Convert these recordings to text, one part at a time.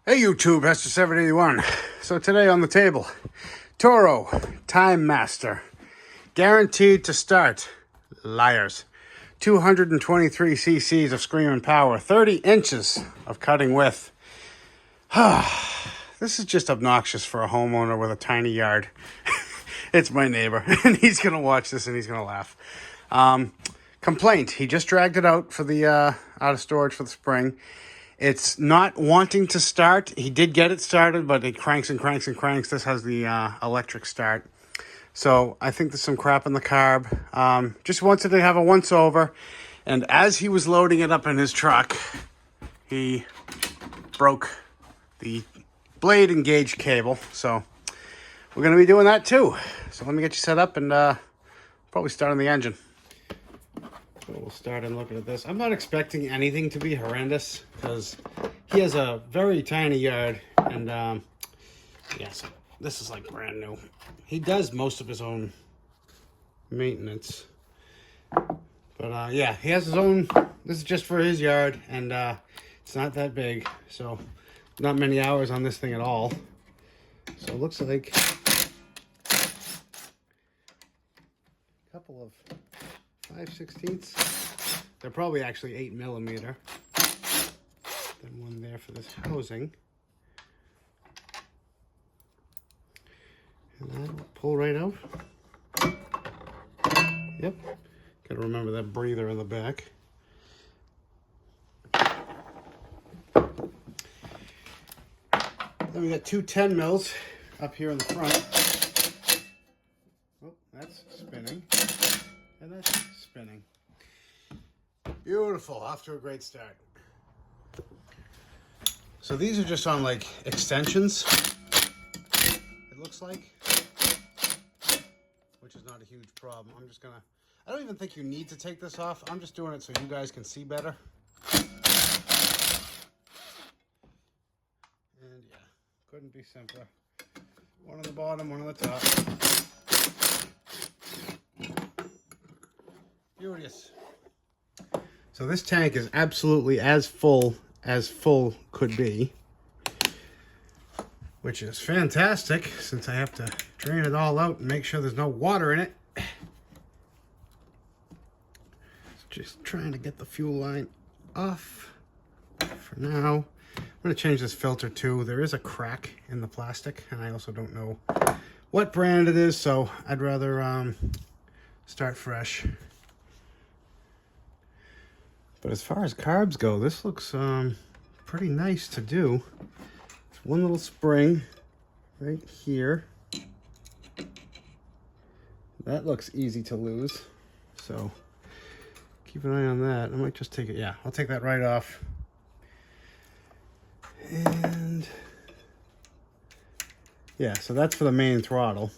Hey YouTube, Hester781. So today on the table, Toro Timemaster, guaranteed to start. Liars. 223 cc's of screaming power, 30 inches of cutting width. This is just obnoxious for a homeowner with a tiny yard. It's my neighbor, and he's gonna watch this and he's gonna laugh. Complaint: he just dragged it out for the out of storage for the spring. It's not wanting to start. He did get it started, but it cranks and cranks and cranks. This has the electric start. So I think there's some crap in the carb. Just wanted to have a once over. And as he was loading it up in his truck, he broke the blade engaged cable. So we're going to be doing that too. So let me get you set up and probably start on the engine. So we'll start and looking at this. I'm not expecting anything to be horrendous because he has a very tiny yard, and yeah, so this is like brand new. He does most of his own maintenance, but yeah, he has his own. This is just for his yard, and it's not that big, so not many hours on this thing at all. So it looks like a couple of 5/16. They're probably actually 8mm. Then one there for this housing. And that'll pull right out. Yep. Gotta remember that breather in the back. Then we got two 10mm up here in the front. Oh, that's spinning. And that's spinning. Beautiful, off to a great start. So these are just on like extensions, it looks like, which is not a huge problem. I'm just gonna, I don't even think you need to take this off. I'm just doing it so you guys can see better. And yeah, couldn't be simpler. One on the bottom, one on the top. Beauteous. So this tank is absolutely as full could be, which is fantastic since I have to drain it all out and make sure there's no water in it. Just trying to get the fuel line off for now. I'm going to change this filter too. There is a crack in the plastic, and I also don't know what brand it is, so I'd rather start fresh. But as far as carbs go, this looks pretty nice to do. It's one little spring right here. That looks easy to lose. So keep an eye on that. I might just take it. Yeah, I'll take that right off. And yeah, so that's for the main throttle.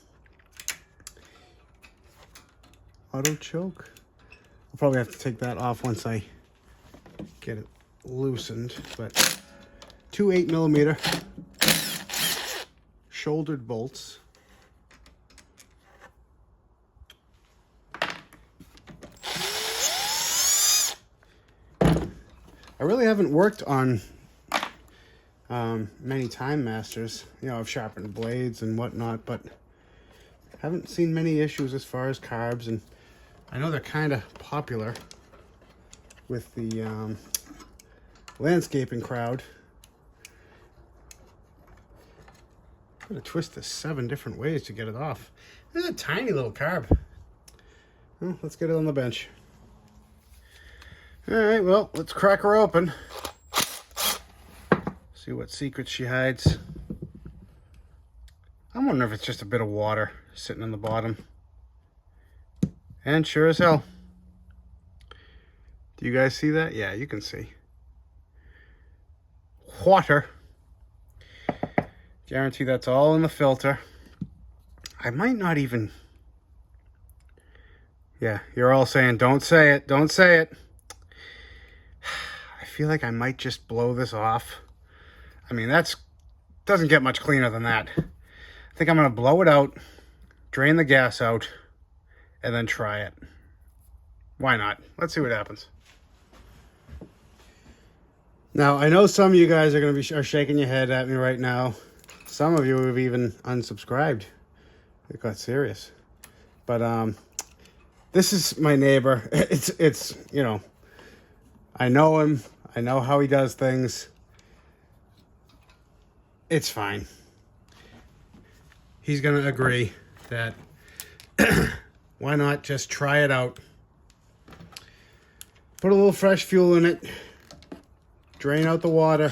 Auto choke. I'll probably have to take that off once I get it loosened, but two 8mm shouldered bolts. I really haven't worked on many Timemasters. You know, I've sharpened blades and whatnot, but haven't seen many issues as far as carbs, and I know they're kind of popular with the landscaping crowd. I'm gonna twist this 7 different ways to get it off. This is a tiny little carb. Well, let's get it on the bench. All right, well, let's crack her open. See what secrets she hides. I wonder if it's just a bit of water sitting on the bottom. And sure as hell. Do you guys see that? Yeah, you can see. Water. Guarantee that's all in the filter. I might not even... Yeah, you're all saying, don't say it, don't say it. I feel like I might just blow this off. I mean, that's doesn't get much cleaner than that. I think I'm going to blow it out, drain the gas out, and then try it. Why not? Let's see what happens. Now, I know some of you guys are going to be shaking your head at me right now. Some of you have even unsubscribed. It got serious. But this is my neighbor. It's you know, I know him. I know how he does things. It's fine. He's going to agree that why not just try it out. Put a little fresh fuel in it. Drain out the water.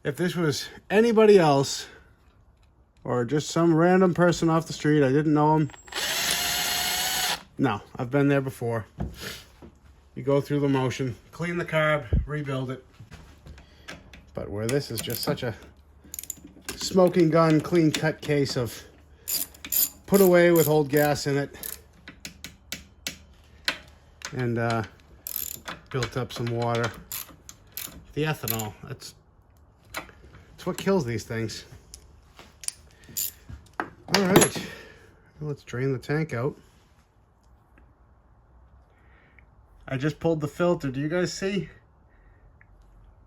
If this was anybody else, or just some random person off the street, I didn't know him. No, I've been there before. You go through the motion, clean the carb, rebuild it. But where this is just such a smoking gun, clean cut case of put away with old gas in it. And built up some water. The ethanol, that's what kills these things. All right, let's drain the tank out. I just pulled the filter. Do you guys see?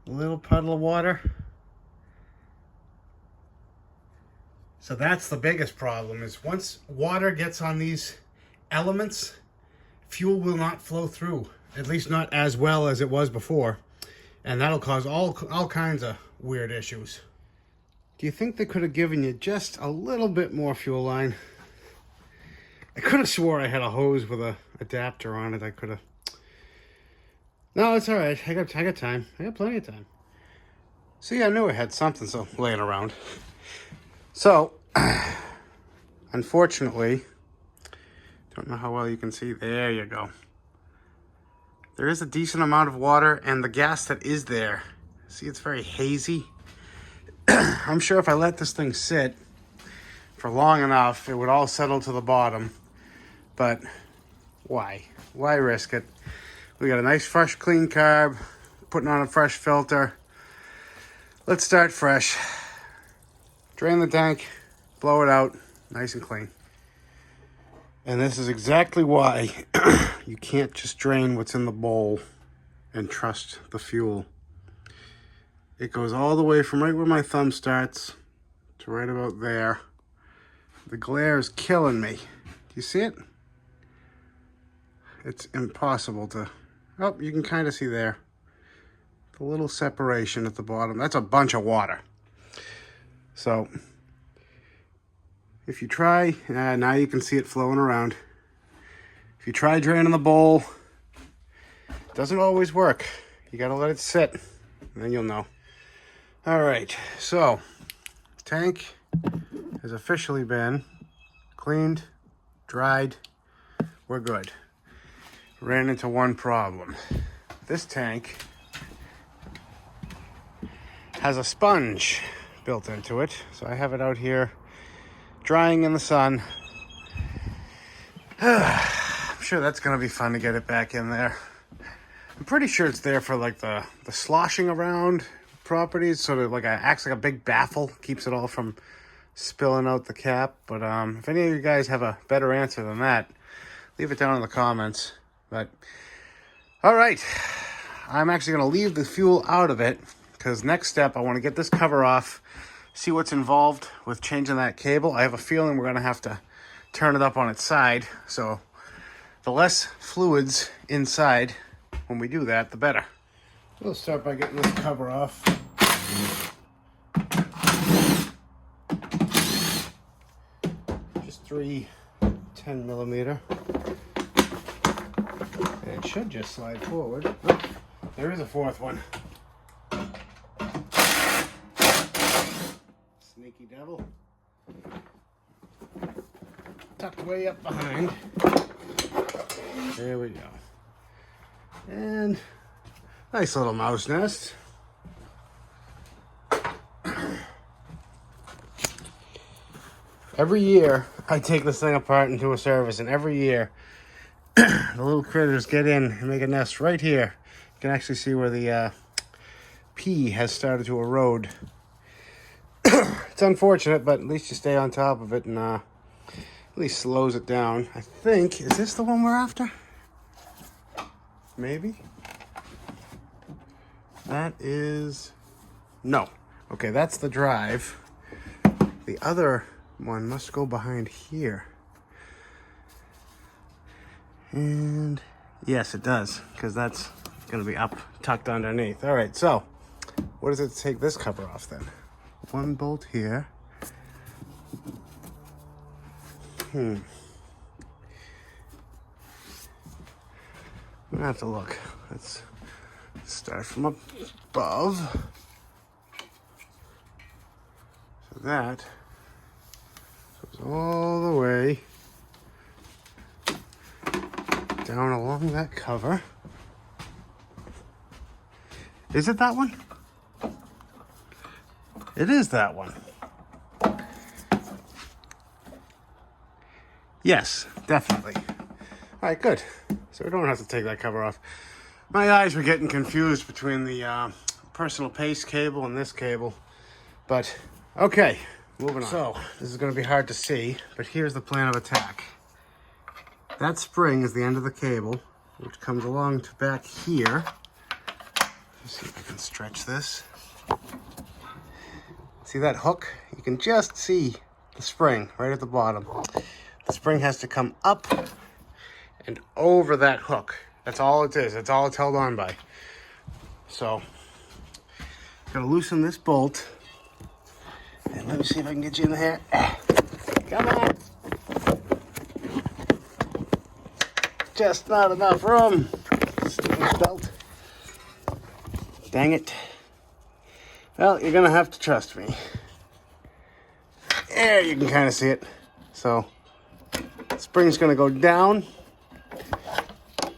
A little puddle of water. So that's the biggest problem, is once water gets on these elements, fuel will not flow through, at least not as well as it was before. And that'll cause all kinds of weird issues. Do you think they could have given you just a little bit more fuel line? I could have swore I had a hose with a adapter on it. I could have. No, it's all right. I got time. I got plenty of time. See, I knew I had something laying around. So, unfortunately, don't know how well you can see. There you go. There is a decent amount of water, and the gas that is there, see, it's very hazy. I'm sure if I let this thing sit for long enough, it would all settle to the bottom. But why? Why risk it? We got a nice, fresh, clean carb, putting on a fresh filter. Let's start fresh. Drain the tank, blow it out, nice and clean. And this is exactly why you can't just drain what's in the bowl and trust the fuel. It goes all the way from right where my thumb starts to right about there. The glare is killing me. Do you see it? It's impossible to... Oh, you can kind of see there. The little separation at the bottom. That's a bunch of water. So, if you try... now you can see it flowing around. If you try draining the bowl, it doesn't always work. You gotta let it sit, and then you'll know. All right, so tank has officially been cleaned, dried. We're good. Ran into one problem. This tank has a sponge built into it, so I have it out here drying in the sun. I'm sure that's gonna be fun to get it back in there. I'm pretty sure it's there for like the sloshing around properties, sort of like acts like a big baffle, keeps it all from spilling out the cap. But if any of you guys have a better answer than that, leave it down in the comments. But all right, I'm actually going to leave the fuel out of it, because next step, I want to get this cover off, see what's involved with changing that cable. I have a feeling we're going to have to turn it up on its side, so the less fluids inside when we do that, the better. We'll start by getting this cover off. Just 3 10mm. And it should just slide forward. Oh, there is a fourth one. Sneaky devil. Tucked way up behind. There we go. And nice little mouse nest. Every year, I take this thing apart and do a service, and every year, the little critters get in and make a nest right here. You can actually see where the pea has started to erode. It's unfortunate, but at least you stay on top of it and at least slows it down. I think, is this the one we're after? Maybe? That is... No. Okay, that's the drive. The other one must go behind here. And yes, it does, because that's going to be up, tucked underneath. All right, so what does it take this cover off then? One bolt here. I'm gonna have to look. Let's start from up above. So that goes all the way down along that cover. Is it that one? It is that one. Yes, definitely. All right, good. So we don't have to take that cover off. My eyes were getting confused between the personal pace cable and this cable. But, okay, moving on. So, this is going to be hard to see, but here's the plan of attack. That spring is the end of the cable, which comes along to back here. Let's see if I can stretch this. See that hook? You can just see the spring right at the bottom. The spring has to come up and over that hook. That's all it is. That's all it's held on by. So, gotta loosen this bolt. And let me see if I can get you in there. Come on. Just not enough room. Stupid belt. Dang it. Well, you're gonna have to trust me. There, you can kind of see it. So, spring's gonna go down,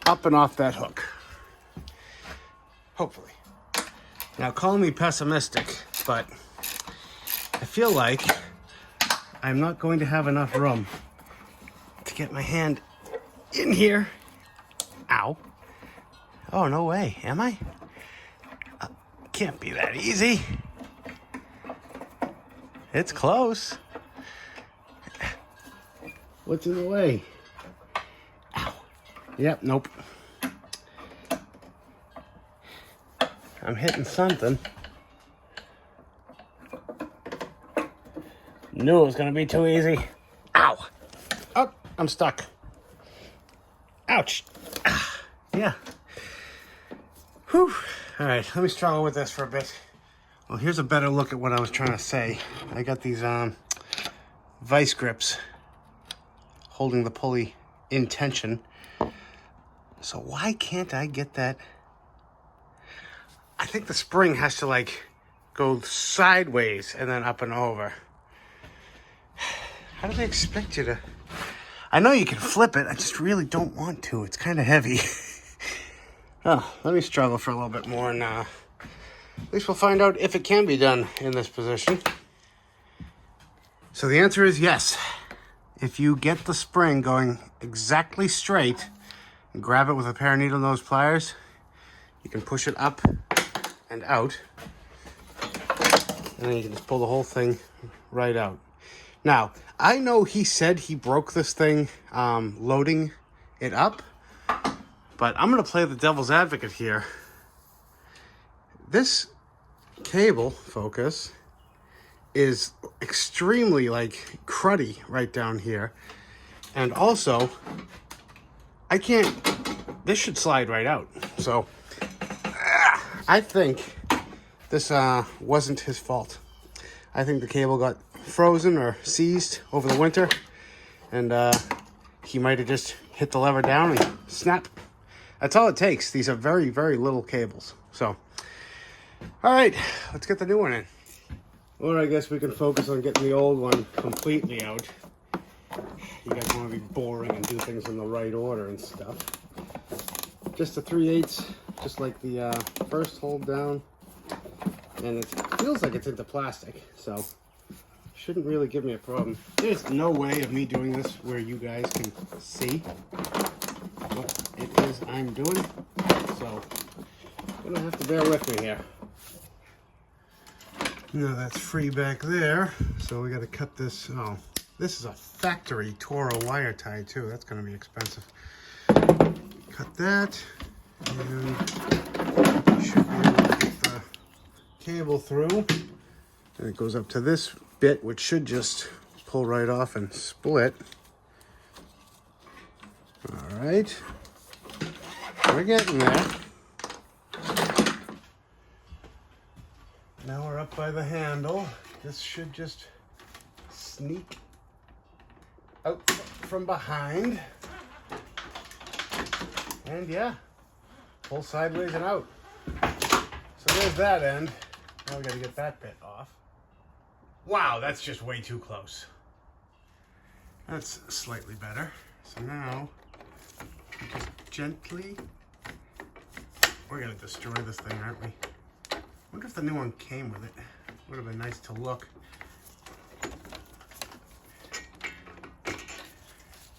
up and off that hook. Hopefully. Now, call me pessimistic, but I feel like I'm not going to have enough room to get my hand in here. Ow. Oh, no way. Am I? Can't be that easy. It's close. What's in the way? Ow. Yep, nope. I'm hitting something. Knew it was gonna be too easy. Ow. Oh, I'm stuck. Ouch. Yeah. Whew. All right, let me struggle with this for a bit. Well, here's a better look at what I was trying to say. I got these vice grips holding the pulley in tension. So why can't I get that? I think the spring has to like go sideways and then up and over. How do they expect you to? I know you can flip it. I just really don't want to. It's kind of heavy. Oh, let me struggle for a little bit more and at least we'll find out if it can be done in this position. So the answer is yes. If you get the spring going exactly straight and grab it with a pair of needle nose pliers, you can push it up and out. And then you can just pull the whole thing right out. Now, I know he said he broke this thing loading it up. But I'm going to play the devil's advocate here. This cable focus is extremely like cruddy right down here. And also, I can't, this should slide right out. So, I think this wasn't his fault. I think the cable got frozen or seized over the winter. And he might have just hit the lever down and snap. That's all it takes. These are very, very little cables. So, all right, let's get the new one in. Or I guess we can focus on getting the old one completely out. You guys want to be boring and do things in the right order and stuff. Just a 3/8, just like the first hold down. And it feels like it's into plastic, so shouldn't really give me a problem. There's no way of me doing this where you guys can see what it is I'm doing, so you're gonna have to bear with me here. Now that's free back there, so we got to cut this. Oh, this is a factory Toro wire tie too. That's gonna be expensive. Cut that, and you should be able to get the cable through, and it goes up to this bit, which should just pull right off and split. All right, we're getting there. Now we're up by the handle. This should just sneak out from behind. And yeah, pull sideways and out. So there's that end. Now we gotta get that bit off. Wow, that's just way too close. That's slightly better. So now, just gently, we're gonna destroy this thing, aren't we? I wonder if the new one came with it. Would have been nice to look.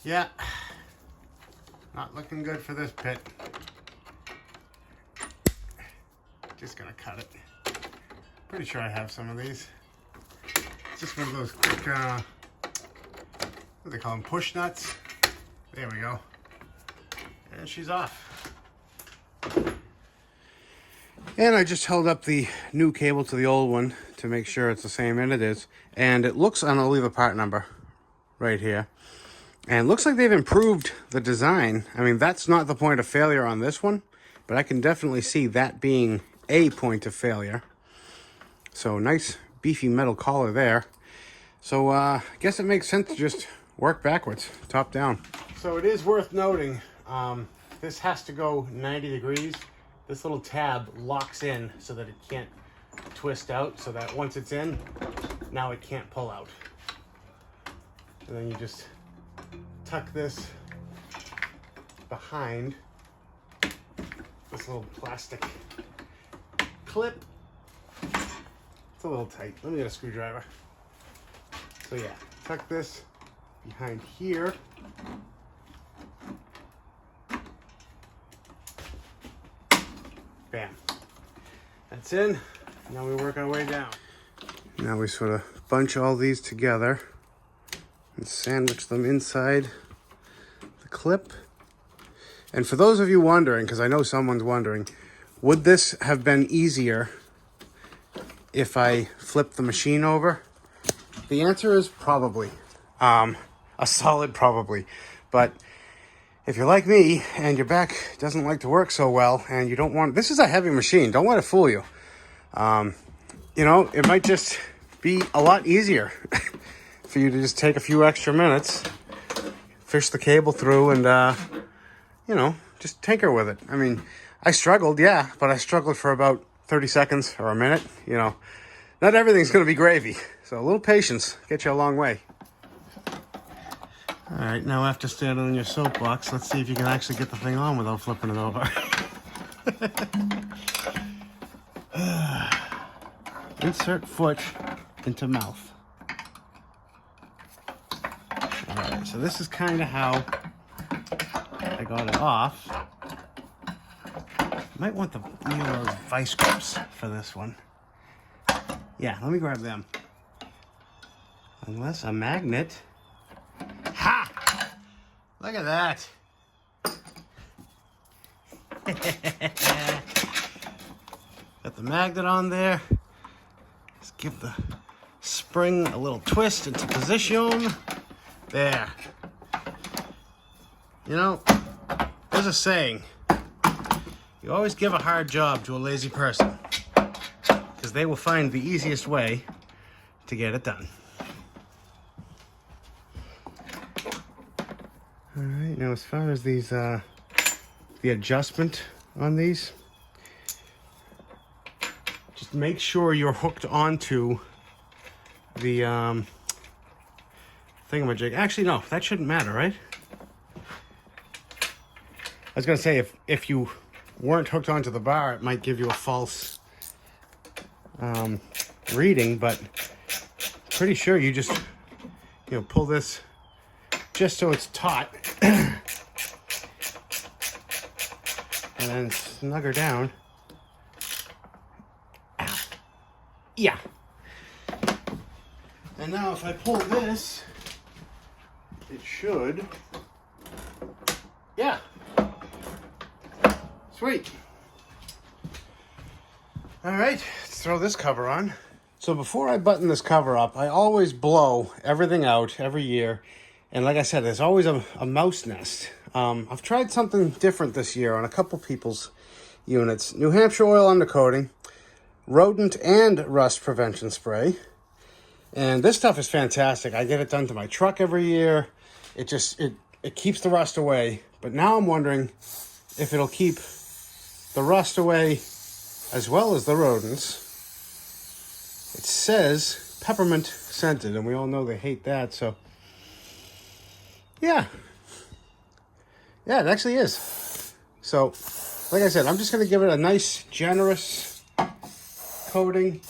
Yeah, not looking good for this pit. Just gonna cut it. Pretty sure I have some of these. It's just one of those quick, what do they call them, push nuts? There we go. And she's off. And I just held up the new cable to the old one to make sure it's the same, and it is. And it looks, and I'll leave a part number right here. And it looks like they've improved the design. I mean, that's not the point of failure on this one, but I can definitely see that being a point of failure. So nice beefy metal collar there. So I guess it makes sense to just work backwards, top down. So it is worth noting, this has to go 90 degrees. This little tab locks in so that it can't twist out, so that once it's in, now it can't pull out. And then you just tuck this behind this little plastic clip. It's a little tight. Let me get a screwdriver. So yeah, tuck this behind here. Bam. That's in. Now we work our way down. Now we sort of bunch all these together and sandwich them inside the clip. And for those of you wondering, because I know someone's wondering, would this have been easier if I flipped the machine over? The answer is probably. A solid probably. But if you're like me and your back doesn't like to work so well and you don't want... This is a heavy machine. Don't let it fool you. You know, it might just be a lot easier for you to just take a few extra minutes, fish the cable through, and, you know, just tinker with it. I mean, I struggled, yeah, but I struggled for about 30 seconds or a minute. You know, not everything's going to be gravy. So a little patience gets you a long way. All right, now after standing on your soapbox, let's see if you can actually get the thing on without flipping it over. Insert foot into mouth. All right, so this is kind of how I got it off. Might want the one of those vice grips for this one. Yeah, let me grab them. Unless a magnet. Ha! Look at that. Got the magnet on there. Let's give the spring a little twist into position. There. You know, there's a saying. You always give a hard job to a lazy person, because they will find the easiest way to get it done. All right, now as far as these, the adjustment on these, just make sure you're hooked onto the thingamajig. Actually, no, that shouldn't matter, right? I was gonna say, if you weren't hooked onto the bar, it might give you a false reading, but pretty sure you just, you know, pull this just so it's taut and then snug her down. Ow. Yeah. And now if I pull this, it should, yeah. Sweet. All right, let's throw this cover on. So before I button this cover up, I always blow everything out every year. And like I said, there's always a mouse nest. I've tried something different this year on a couple people's units. New Hampshire oil undercoating, rodent and rust prevention spray. And this stuff is fantastic. I get it done to my truck every year. It keeps the rust away. But now I'm wondering if it'll keep the rust away as well as the rodents. It says peppermint scented, and we all know they hate that, so yeah, it actually is. So, like I said, I'm just going to give it a nice, generous coating.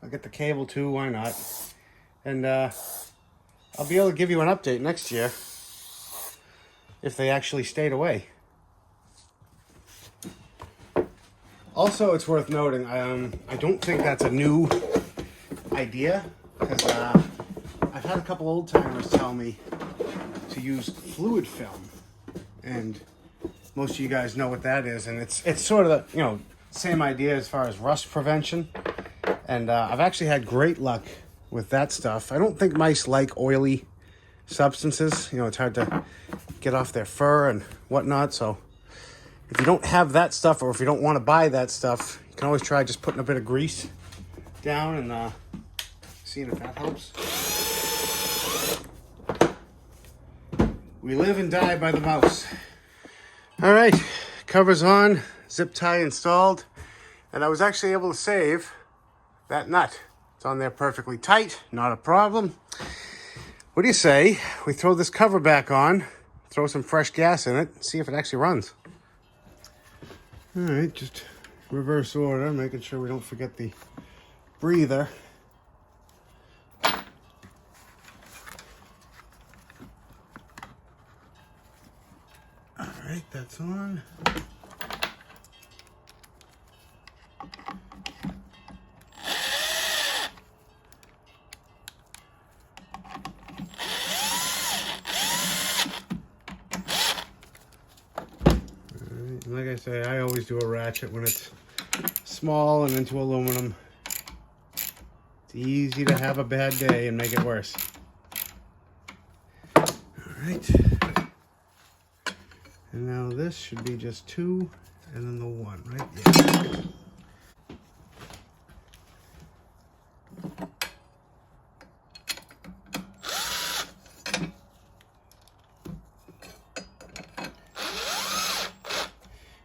I'll get the cable too, why not? And I'll be able to give you an update next year if they actually stayed away. Also, it's worth noting, I don't think that's a new idea, because I've had a couple old timers tell me to use fluid film, and most of you guys know what that is, and it's sort of the same idea as far as rust prevention, and I've actually had great luck with that stuff. I don't think mice like oily substances. It's hard to get off their fur and whatnot, so if you don't have that stuff, or if you don't want to buy that stuff, you can always try just putting a bit of grease down and seeing if that helps. We live and die by the mouse. All right, cover's on, zip tie installed, and I was actually able to save that nut. It's on there perfectly tight, not a problem. What do you say we throw this cover back on, throw some fresh gas in it, see if it actually runs. All right, just reverse order, making sure we don't forget the breather. All right, that's on. Like I say, I always do a ratchet when it's small and into aluminum. It's easy to have a bad day and make it worse. All right. And now this should be just 2 and then the 1, right? Yeah.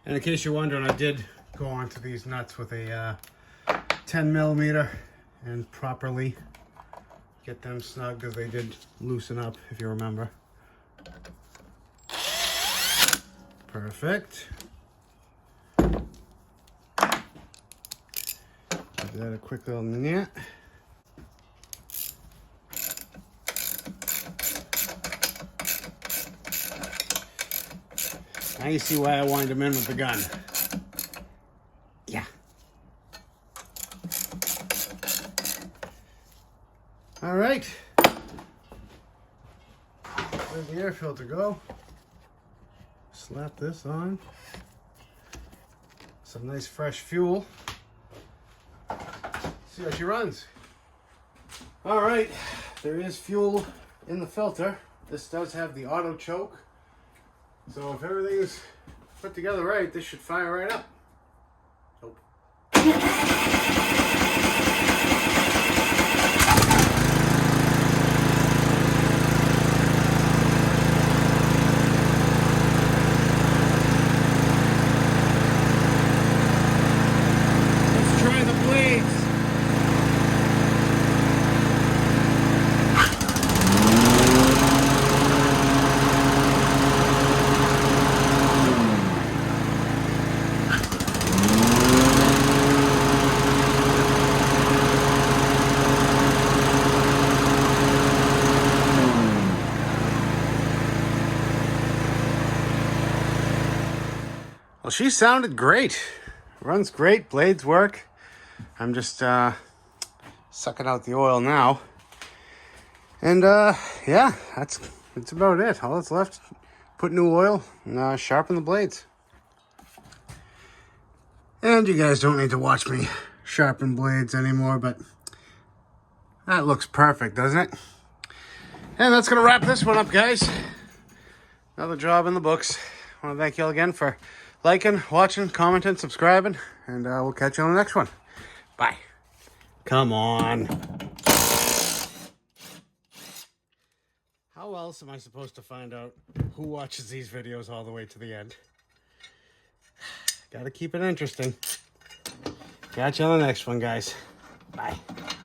And in case you're wondering, I did go onto these nuts with a 10 millimeter and properly get them snug, because they did loosen up, if you remember. Perfect. Give that a quick little net. Now you see why I wind them in with the gun. Yeah. All right. Where's the air filter go? Slap this on. Some nice fresh fuel. See how she runs. All right, there is fuel in the filter. This does have the auto choke. So if everything is put together right, this should fire right up. Nope. Let's try the blades. Well, she sounded great. Runs great, blades work. I'm just sucking out the oil now. And yeah, that's about it. All that's left, put new oil and sharpen the blades. And you guys don't need to watch me sharpen blades anymore, but that looks perfect, doesn't it? And that's going to wrap this one up, guys. Another job in the books. I want to thank you all again for liking, watching, commenting, subscribing, and we'll catch you on the next one. Bye. Come on. How else am I supposed to find out who watches these videos all the way to the end? Gotta keep it interesting. Catch you on the next one, guys. Bye.